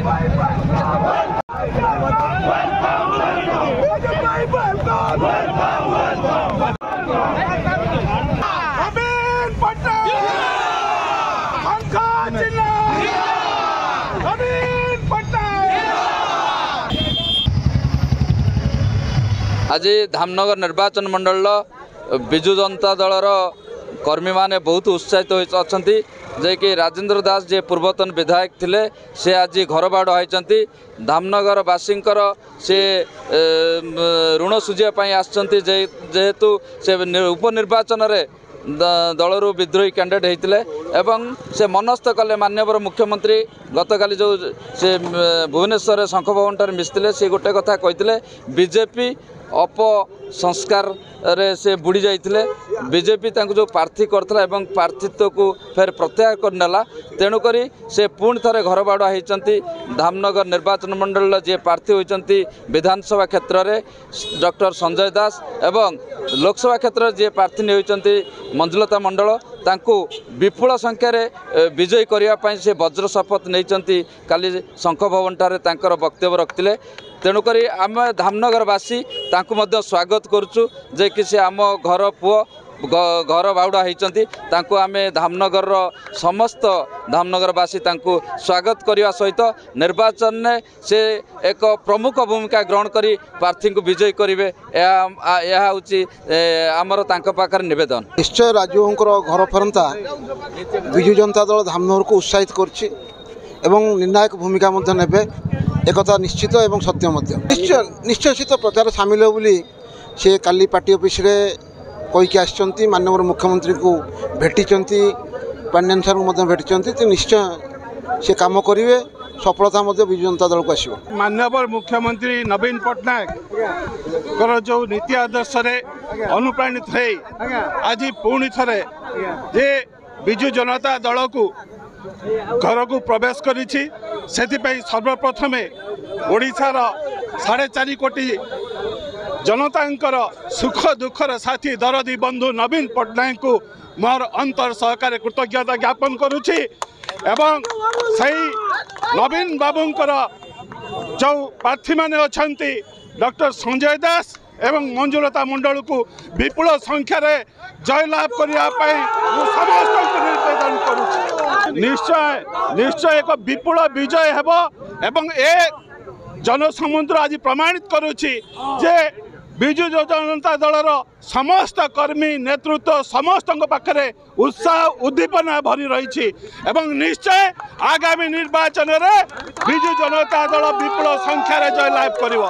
आज धामनगर निर्वाचन मंडल विजु जनता दलर कर्मी माने बहुत उत्साहित अच्छा जे कि राजेंद्र दास जे पूर्वतन विधायक थिले से आज घर बाड़ होती धामनगर बासींकर से ऋण सुझापी आसचंती जेहेतु से उपनिर्वाचन रे दलरू विद्रोही कैंडिडेट होते एवं से मनस्थ कले माननीय मुख्यमंत्री गतकाली जो से भुवनेश्वर शंख भवन मिसते से गोटे कथा कहते बीजेपी अप संस्कार रे से बुड़ी जाइए बीजेपी जो प्रार्थी करथला एवं प्रार्थीत्व को फिर प्रत्याहार करनेला तेणुक से पुणी थे घर बाड़ होती धामनगर निर्वाचन मंडल जे प्रार्थी होती विधानसभा क्षेत्र में डॉक्टर संजय दास एवं लोकसभा क्षेत्र जे प्रार्थी होती मंजुलता मंडल तांको विपुल संख्यार विजयी करने से वज्र शपथ नहीं काली शंख भवन ठारे वक्तव्य रखते तेणुक आम धामनगरवासी स्वागत करुचु जे कि से आम घर पुओ घर बाउड़ा होती आम धामनगर समस्त धामनगरवासी स्वागत करने सहित निर्वाचन में से एक प्रमुख भूमिका ग्रहण कर प्रार्थी को विजयी करेंगे यह आमर पाखर निवेदन। निश्चय राजूर घर फेरंता विजु जनता दल धामनगर को उत्साहित कर निर्णायक भूमिका ने एकता निश्चित एवं सत्य निश्चय प्रचार सामिल हो सी काली पार्टी ऑफिस रे कहीकि आसचंती माननीय मुख्यमंत्री को भेटी पांड्यान सर को भेटी निश्चय से काम करेंगे सफलता विजु जनता दल को आसो। माननीय मुख्यमंत्री नवीन पट्टनायक जो नीति आदर्श अनुप्राणित है आज पुणी थे जे विजु जनता दल को घर को प्रवेश करी सर्वप्रथम ओडिशार 4.5 कोटी जनतांकर सुख दुखर साथी दरदी बंधु नवीन पट्टनायक को मोर अंतर सहकार कृतज्ञता ज्ञापन करुछि एवं सही नवीन बाबूंकर जो प्रार्थी माने अछंती डॉक्टर संजय दास एवं मंजुलता मंडल को विपुल संख्यार जय लाभ करने समस्त निवेदन करुछि निश्चय निश्चय एक विपुल विजय हेब एवं ए जनसमुद्र आज प्रमाणित करुछि जे विजु जनता दलर समस्त कर्मी नेतृत्व समस्त पाखे उत्साह उद्दीपना भरी रही एवं निश्चय आगामी निर्वाचन में विजु जनता दल विपुल संख्यार जय लाभ करिवो।